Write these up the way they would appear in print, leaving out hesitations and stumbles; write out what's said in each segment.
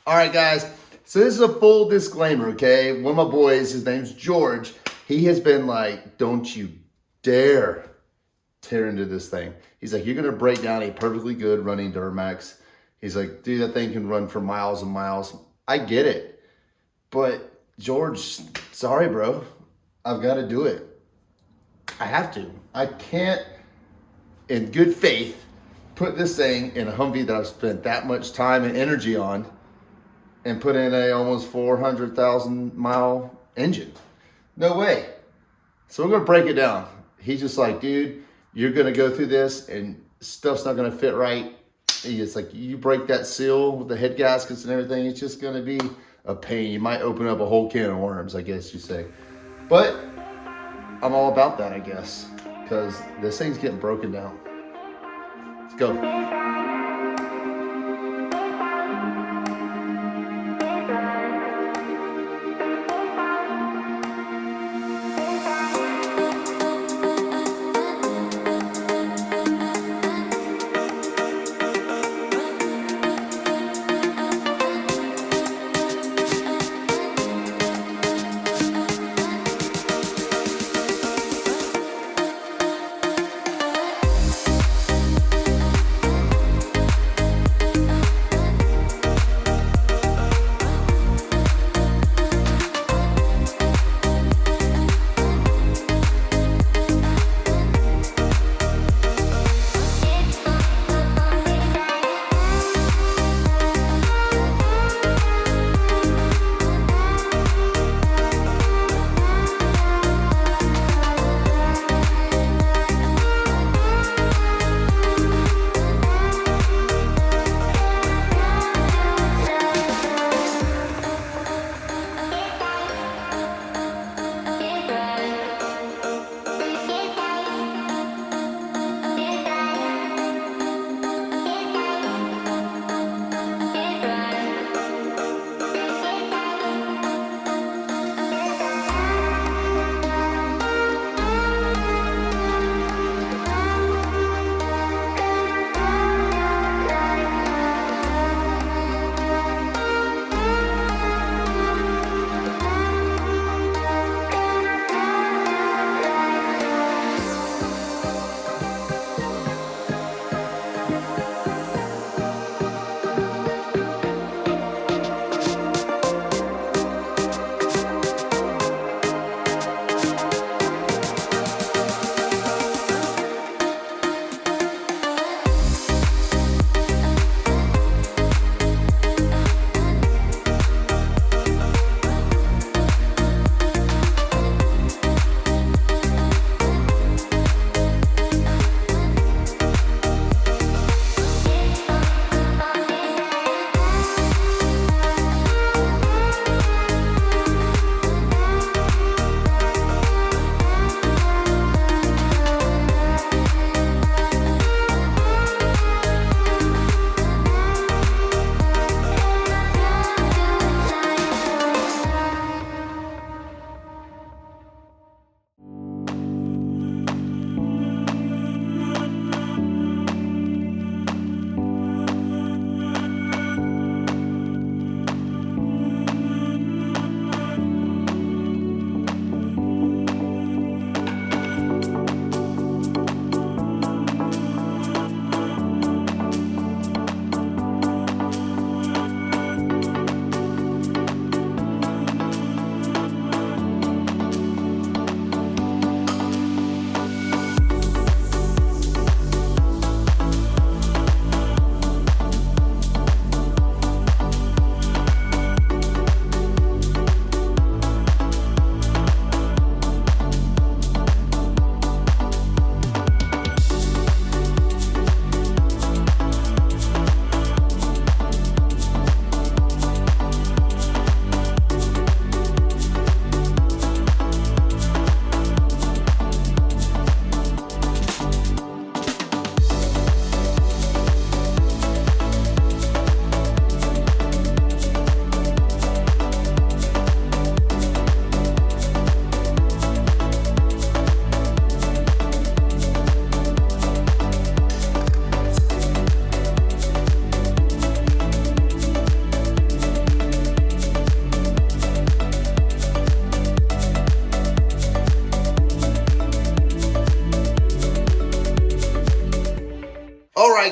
All right, guys. So this is a full disclaimer, okay? One of my boys, his name's George. He has been like, don't you dare tear into this thing. He's like, you're going to break down a perfectly good running Duramax. He's like, dude, that thing can run for miles and miles. I get it. But George, sorry, bro. I've got to do it. I have to. I can't, in good faith, put this thing in a Humvee that I've spent that much time and energy on and put in a almost 400,000 mile engine. No way. So we're gonna break it down. He's just like, dude, you're gonna go through this and stuff's not gonna fit right. It's like, you break that seal with the head gaskets and everything, it's just gonna be a pain. You might open up a whole can of worms, I guess you say. But I'm all about that, I guess, because this thing's getting broken down. Let's go.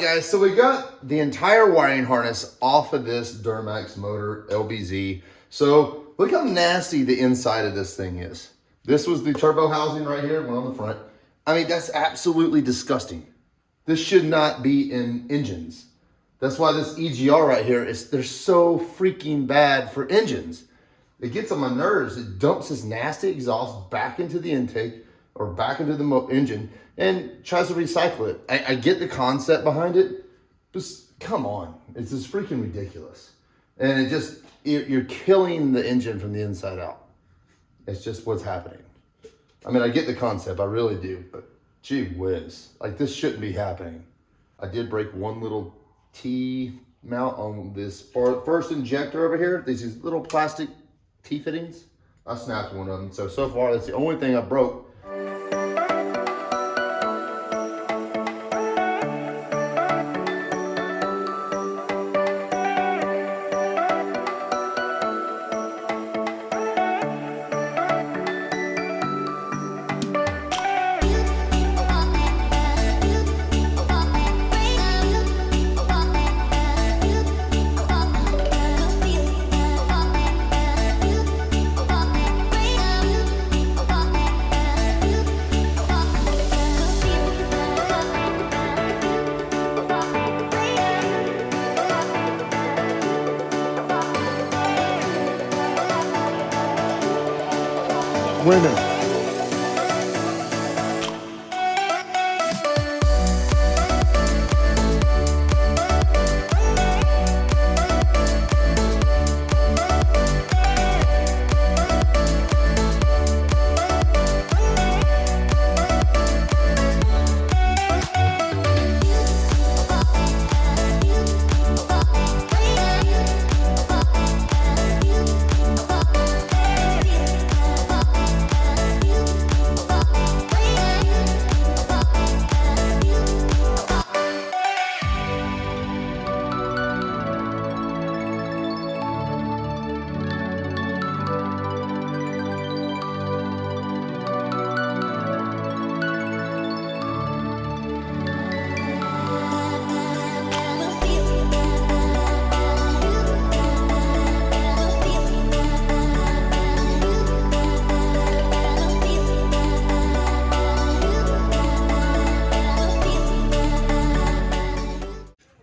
right, guys, so we got the entire wiring harness off of this Duramax motor, LBZ. So look how nasty the inside of this thing is. This was the turbo housing right here, one on the front. I mean, that's absolutely disgusting. This should not be in engines. That's why this EGR right here they're so freaking bad for engines. It gets on my nerves. It dumps this nasty exhaust back into the intake or back into the engine and tries to recycle it. I get the concept behind it, but come on. It's just freaking ridiculous. And you're killing the engine from the inside out. It's just what's happening. I mean, I get the concept, I really do, but gee whiz, like this shouldn't be happening. I did break one little T-mount on this first injector over here. These little plastic T-fittings. I snapped one of them. So far, that's the only thing I broke. Winner.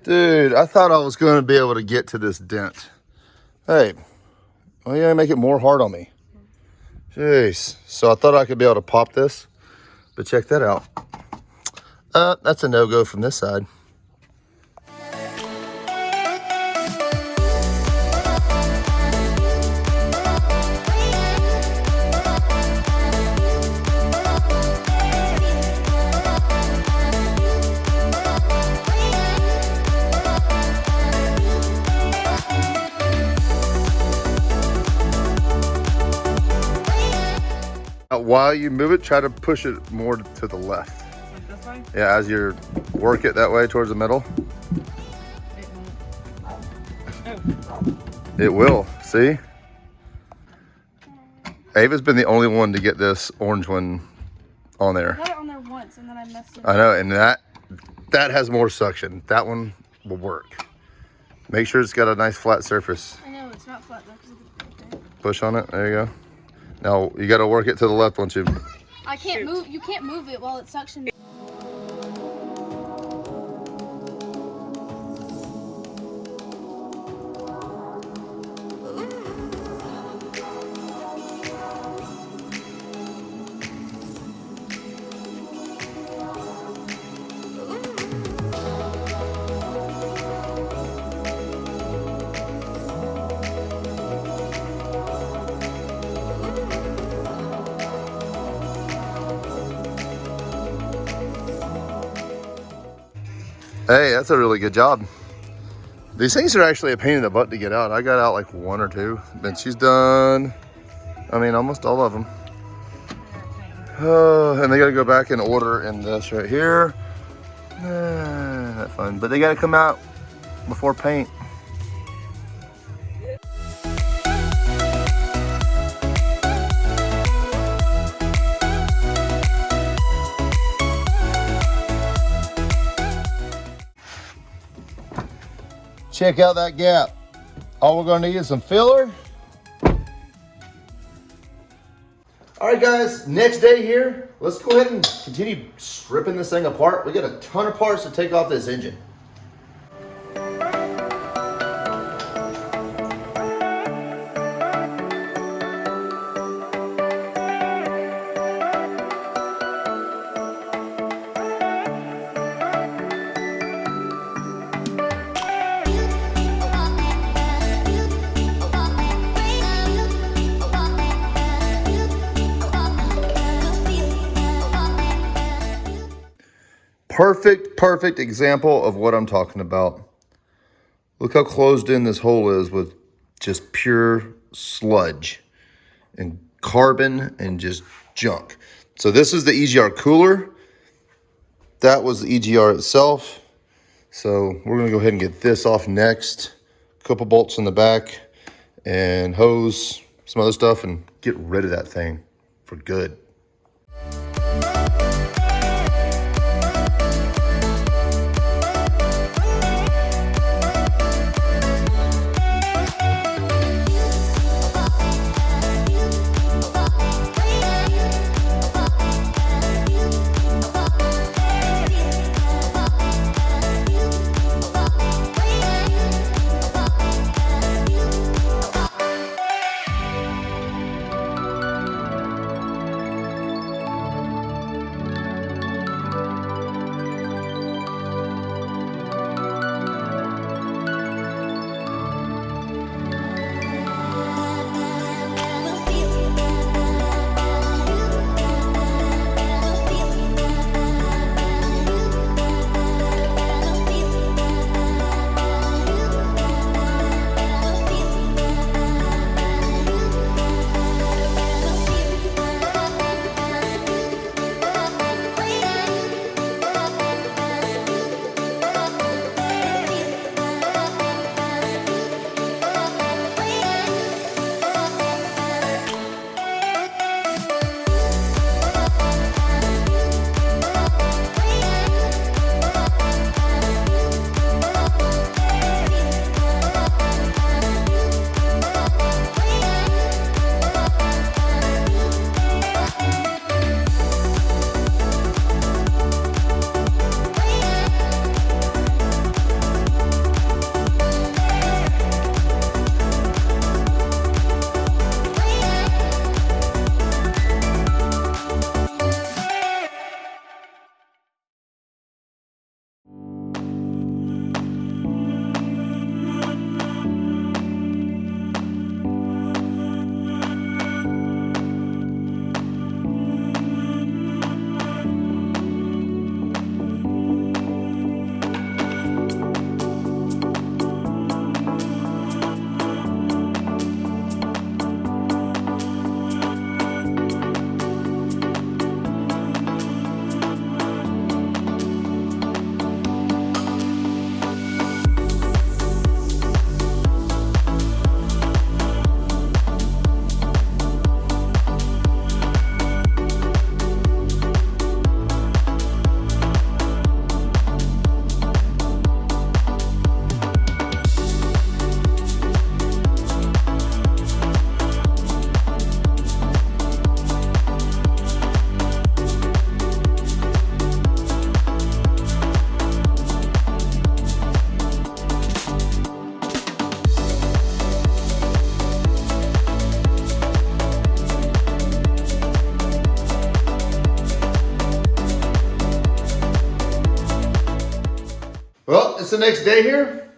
Dude, I thought I was going to be able to get to this dent. Hey, why you gonna make it more hard on me? Jeez. So I thought I could be able to pop this, but check that out. That's a no-go from this side. While you move it, try to push it more to the left. Like this way? Yeah, as you work it that way towards the middle. It won't. It will, see? Ava's been the only one to get this orange one on there. I got it on there once and then I messed it up. I know, and that has more suction. That one will work. Make sure it's got a nice flat surface. I know, it's not flat though because it's right there. Push on it, there you go. Now, you gotta work it to the left once you... I can't move, you can't move it while it's suctioned. Hey, that's a really good job. These things are actually a pain in the butt to get out. I got out like one or two. Then she's done, I mean, almost all of them. And they gotta go back and order in this right here. Not fun, but they gotta come out before paint. Check out that gap. All we're gonna need is some filler. All right, guys, next day here. Let's go ahead and continue stripping this thing apart. We got a ton of parts to take off this engine. Perfect example of what I'm talking about. Look how closed in this hole is with just pure sludge and carbon and just junk. So this is the EGR cooler. That was the EGR itself. So we're gonna go ahead and get this off next. A couple bolts in the back and hose, some other stuff, and get rid of that thing for good. Well, it's the next day here.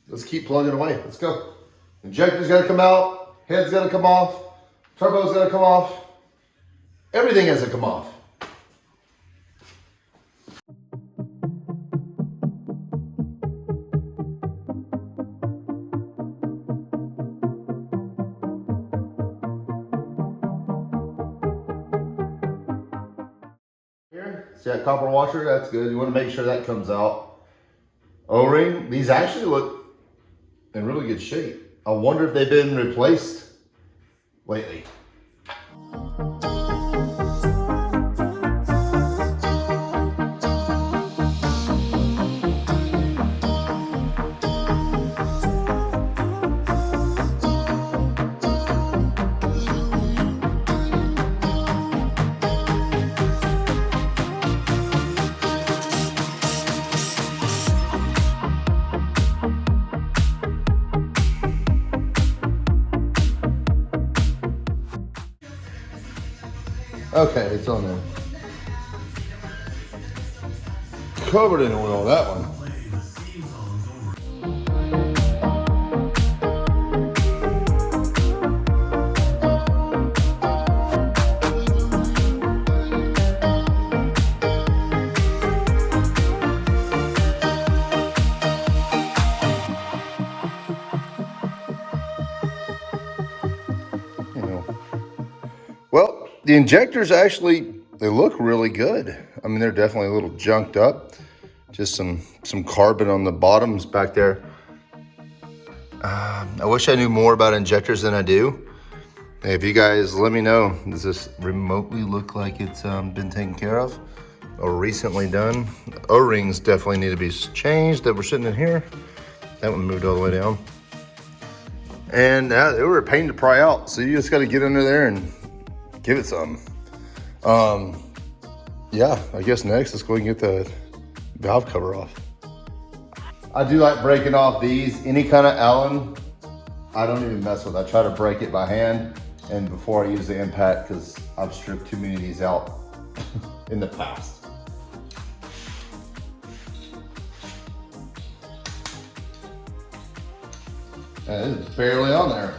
Let's keep plugging away. Let's go. Injector's got to come out. Head's got to come off. Turbo's got to come off. Everything has to come off. Here, see that copper washer? That's good. You want to make sure that comes out. O-ring, these actually look in really good shape. I wonder if they've been replaced lately. Okay, it's on there. Covered in oil, that one. Well, the injectors actually, they look really good. I mean, they're definitely a little junked up. Just some carbon on the bottoms back there. I wish I knew more about injectors than I do. Hey, if you guys let me know, does this remotely look like it's been taken care of or recently done? O-rings definitely need to be changed that were sitting in here. That one moved all the way down. And they were a pain to pry out. So you just got to get under there and give it some. Yeah, I guess next let's go and get the valve cover off. I do like breaking off these. Any kind of Allen, I don't even mess with. I try to break it by hand and before I use the impact because I've stripped too many of these out in the past. And it's barely on there.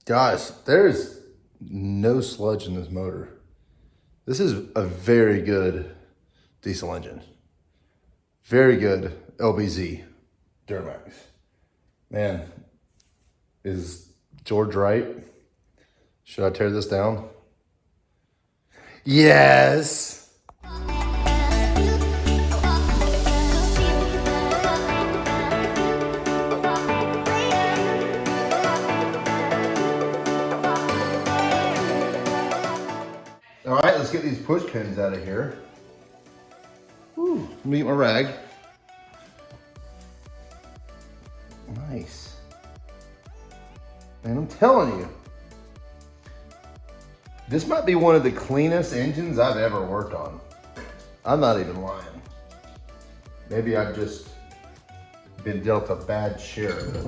Guys, there's no sludge in this motor. This is a very good diesel engine. Very good LBZ Duramax. Man, is George right? Should I tear this down? Yes. All right, let's get these push pins out of here. Whew, let me get my rag. Nice. And I'm telling you, this might be one of the cleanest engines I've ever worked on. I'm not even lying. Maybe I've just been dealt a bad share of it.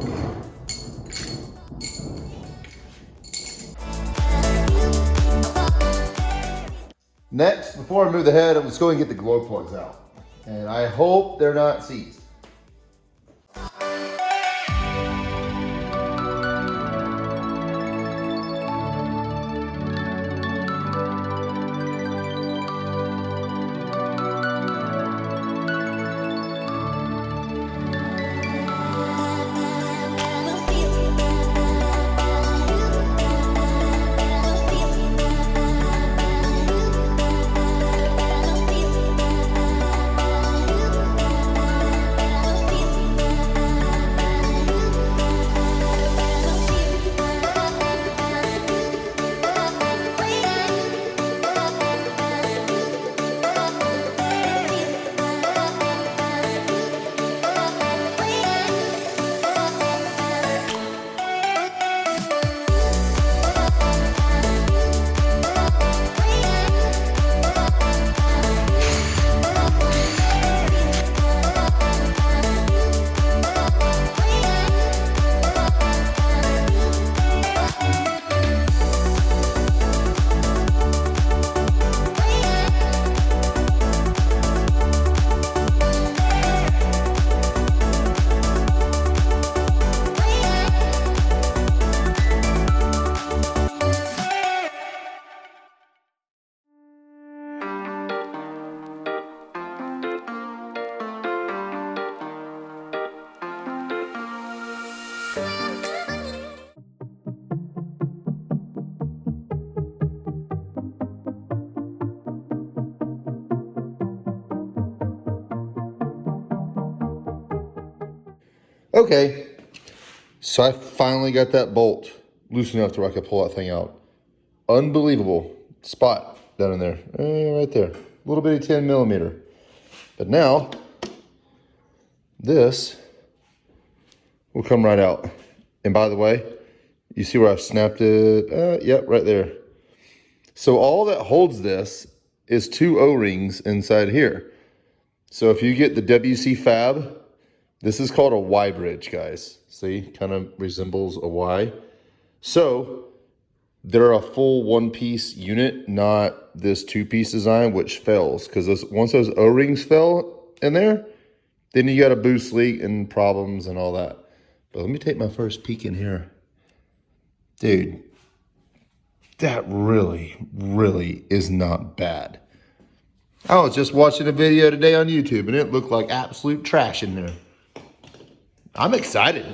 Next, before I move the head, I'm just going to get the glow plugs out. And I hope they're not seized. Okay, so I finally got that bolt loose enough to where I could pull that thing out. Unbelievable spot down in there, right there. A little bitty 10 millimeter. But now, this will come right out. And by the way, you see where I've snapped it? Yep, right there. So all that holds this is 2 O-rings inside here. So if you get the WC Fab, this is called a Y bridge, guys. See, kind of resembles a Y. So they're a full 1-piece unit, not this 2-piece design, which fails. Because once those O-rings fell in there, then you got a boost leak and problems and all that. But let me take my first peek in here. Dude, that really, really is not bad. I was just watching a video today on YouTube and it looked like absolute trash in there. I'm excited.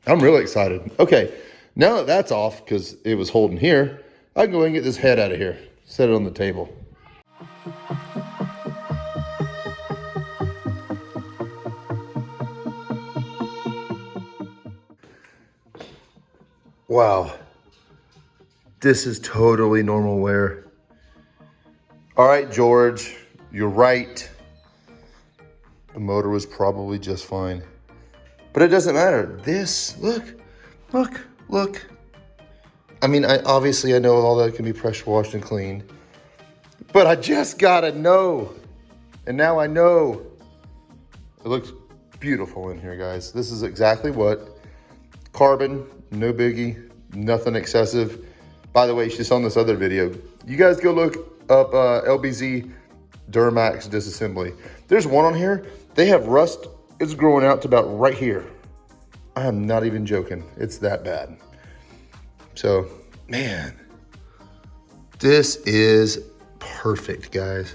I'm really excited. Okay, now that that's off because it was holding here, I can go and get this head out of here. Set it on the table. Wow. This is totally normal wear. All right, George, you're right. The motor was probably just fine. But it doesn't matter. This, look. I mean, obviously I know all that can be pressure washed and cleaned. But I just gotta know. And now I know. It looks beautiful in here, guys. This is exactly what. Carbon, no biggie, nothing excessive. By the way, you should saw in this other video. You guys go look up LBZ Duramax Disassembly. There's one on here. They have rust. It's growing out to about right here. I am not even joking. It's that bad. So, man, this is perfect, guys.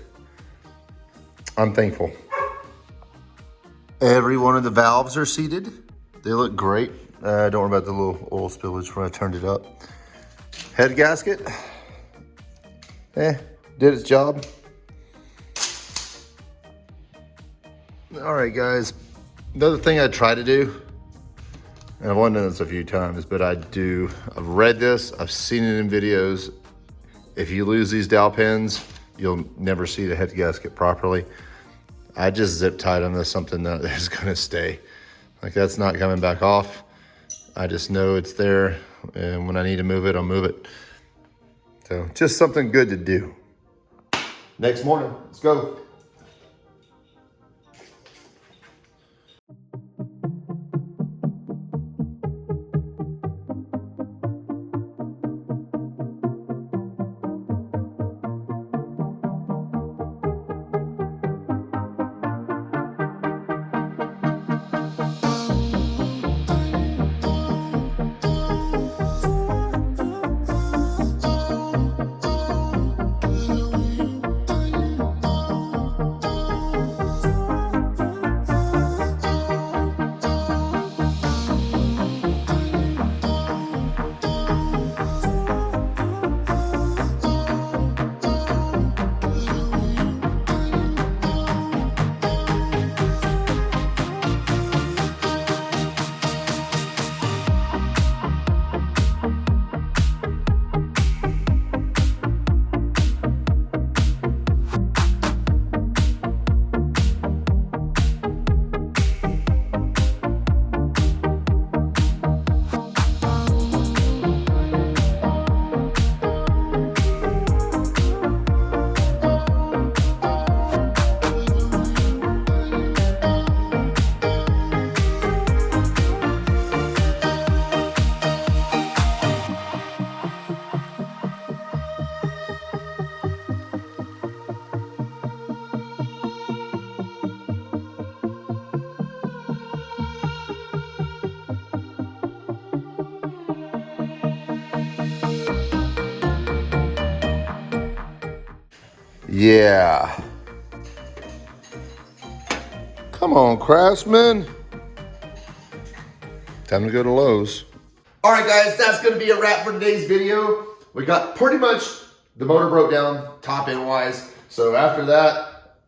I'm thankful. Every one of the valves are seated. They look great. Don't worry about the little oil spillage when I turned it up. Head gasket, did its job. All right, guys. Another thing I try to do, and I've only done this a few times, but I've read this, I've seen it in videos. If you lose these dowel pins, you'll never see the head gasket properly. I just zip tie them to something that is gonna stay. Like that's not coming back off. I just know it's there, and when I need to move it, I'll move it. So just something good to do. Next morning, let's go. Yeah. Come on, Craftsman. Time to go to Lowe's. All right, guys, that's gonna be a wrap for today's video. We got pretty much the motor broke down top end wise. So after that,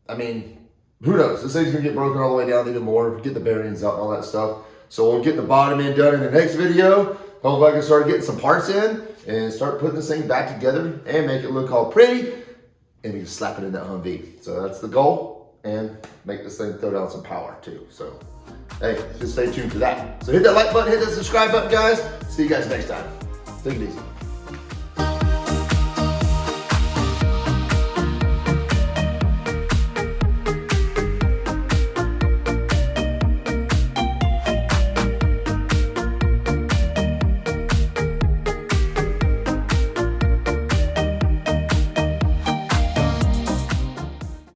I mean, who knows? This thing's gonna get broken all the way down even more, get the bearings out, all that stuff. So we'll get the bottom end done in the next video. Hopefully I can start getting some parts in and start putting this thing back together and make it look all pretty. And we can slap it in that Humvee. So that's the goal. And make this thing throw down some power too. So, hey, just stay tuned for that. So hit that like button, hit that subscribe button, guys. See you guys next time. Take it easy.